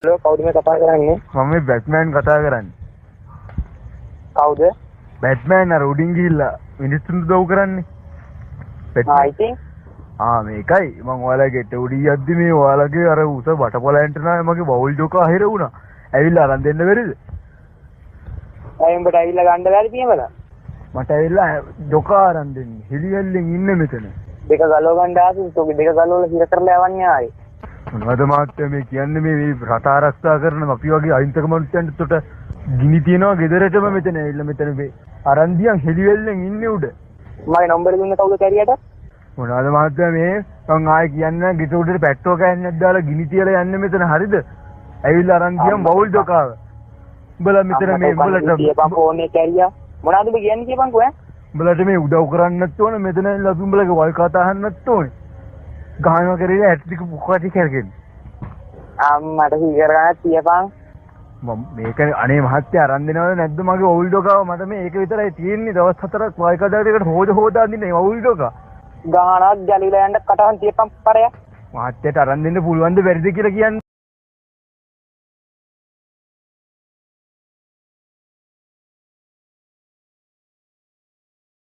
Hello කවුද මේ කතා කරන්නේ? මම මේ බැට්මෑන් කතා කරන්නේ. කවුද? බැට්මෑන් අර උඩින් ගිහිල්ලා මිනිස්සුන්ට දව් කරන්නේ. ඉතින් මේකයි මම ඔයාලා ගෙට උඩින් යද්දි මේ ඔයාලගේ අර උස බටපොලයන්ට නා මගේ බවුල් ජෝකා හිර වුණා. ඇවිල්ලා අරන් දෙන්න බැරිද? ඇයි උඹට ඇවිල්ලා ගන්න බැරි තියමලා? මට ඇවිල්ලා ජෝකා අරන් දෙන්න. හෙලියෙල්ලෙන් ඉන්නේ මෙතන. දෙක ගලව ගන්න ආසින් තෝගේ දෙක ගලවලා හිර කරලා යවන්නේ ආයේ. මොනවද මාත්‍ය මේ කියන්නේ මේ රට ආරක්ෂා කරන අපි වගේ අහිංසක මිනිස්සුන්ට උට ගිනි තියනවා ගෙදරටම මෙතන ඇවිල්ලා මෙතන මේ අරන් දියන් හෙලියෙල්ලෙන් ඉන්නේ උඩ. මගේ නම්බර දුන්නේ කවුද කැරියට? මොනවද මාත්‍ය මේ මං ආයේ කියන්නේ ගෙට උඩට පැට්‍රෝ කෑන්නක් දාලා ගිනි තියලා යන්නේ මෙතන හරිද? ඇවිල්ලා අරන් දියන් බවුල් ජෝකාව. උඹලා මෙතන මේ උඹලට කියපන් ෆෝන් එක කැරියා. මොනවද උඹ කියන්නේ කියපන්කෝ ඈ? උඹලට මේ උදව් කරන්නත් ඕන මෙතන අපි උඹලගේ වල් කතා අහන්නත් ඕනේ. ගහනවා කරේ ඇට් ටික පුකාටි කරගෙන. මට සීකර ගන්න තියපන්. මම මේක අනේ මහත්තයා අරන් දෙනවද නැද්ද මගේ ඔවුල් ඩොකාව මට මේ ඒක විතරයි තියෙන්නේ දවස් 4ක් වල් කතාවකට හොදා අඳින්නේ ඔවුල් ඩොකා. ගහනක් ජලිලා යන්න කටහන් තියපන් පරය. මහත්තයාට අරන් දෙන්න පුළුවන් ද බැරිද කියලා කියන්නේ.